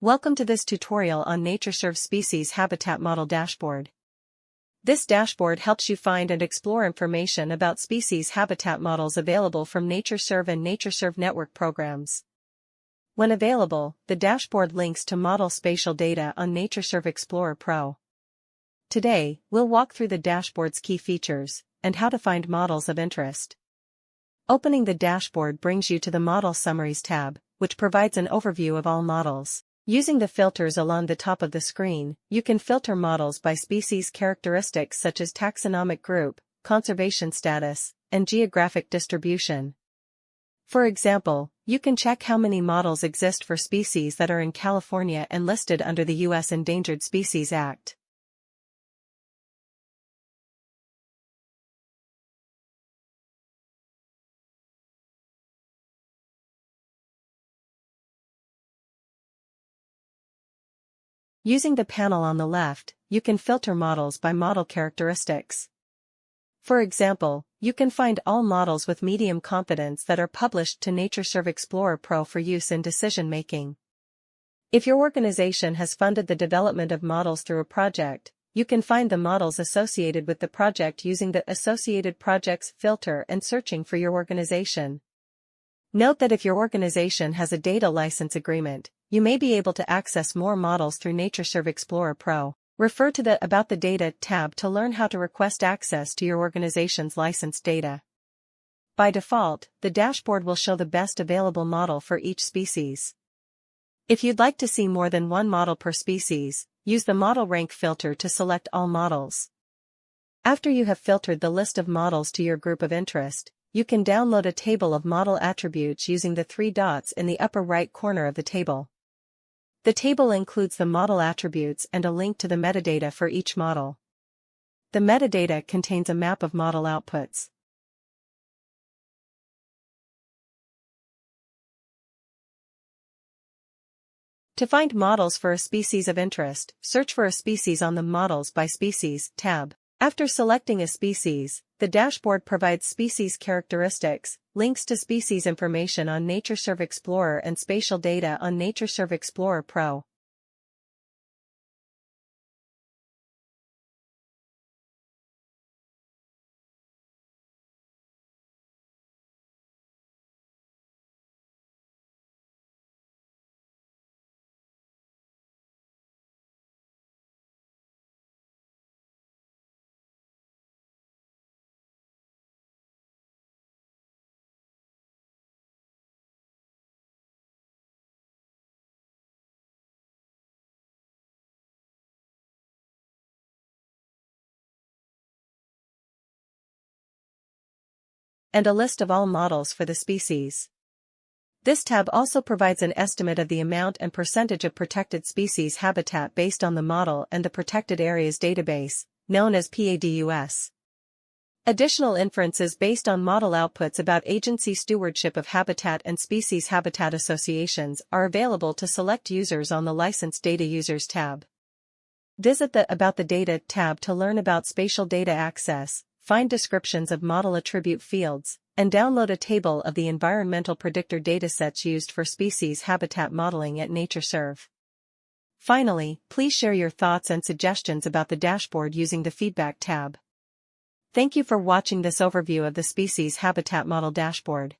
Welcome to this tutorial on NatureServe's Species Habitat Model Dashboard. This dashboard helps you find and explore information about species habitat models available from NatureServe and NatureServe network programs. When available, the dashboard links to model spatial data on NatureServe Explorer Pro. Today, we'll walk through the dashboard's key features and how to find models of interest. Opening the dashboard brings you to the Model Summaries tab, which provides an overview of all models. Using the filters along the top of the screen, you can filter models by species characteristics such as taxonomic group, conservation status, and geographic distribution. For example, you can check how many models exist for species that are in California and listed under the U.S. Endangered Species Act. Using the panel on the left, you can filter models by model characteristics. For example, you can find all models with medium confidence that are published to NatureServe Explorer Pro for use in decision-making. If your organization has funded the development of models through a project, you can find the models associated with the project using the Associated Projects filter and searching for your organization. Note that if your organization has a data license agreement, you may be able to access more models through NatureServe Explorer Pro. Refer to the About the Data tab to learn how to request access to your organization's licensed data. By default, the dashboard will show the best available model for each species. If you'd like to see more than one model per species, use the Model Rank filter to select all models. After you have filtered the list of models to your group of interest, you can download a table of model attributes using the three dots in the upper right corner of the table. The table includes the model attributes and a link to the metadata for each model. The metadata contains a map of model outputs. To find models for a species of interest, search for a species on the Models by Species tab. After selecting a species, the dashboard provides species characteristics, links to species information on NatureServe Explorer and spatial data on NatureServe Explorer Pro. And a list of all models for the species. This tab also provides an estimate of the amount and percentage of protected species habitat based on the model and the Protected Areas Database, known as PADUS. Additional inferences based on model outputs about agency stewardship of habitat and species habitat associations are available to select users on the Licensed Data Users tab. Visit the About the Data tab to learn about spatial data access, find descriptions of model attribute fields, and download a table of the environmental predictor datasets used for species habitat modeling at NatureServe. Finally, please share your thoughts and suggestions about the dashboard using the Feedback tab. Thank you for watching this overview of the Species Habitat Model Dashboard.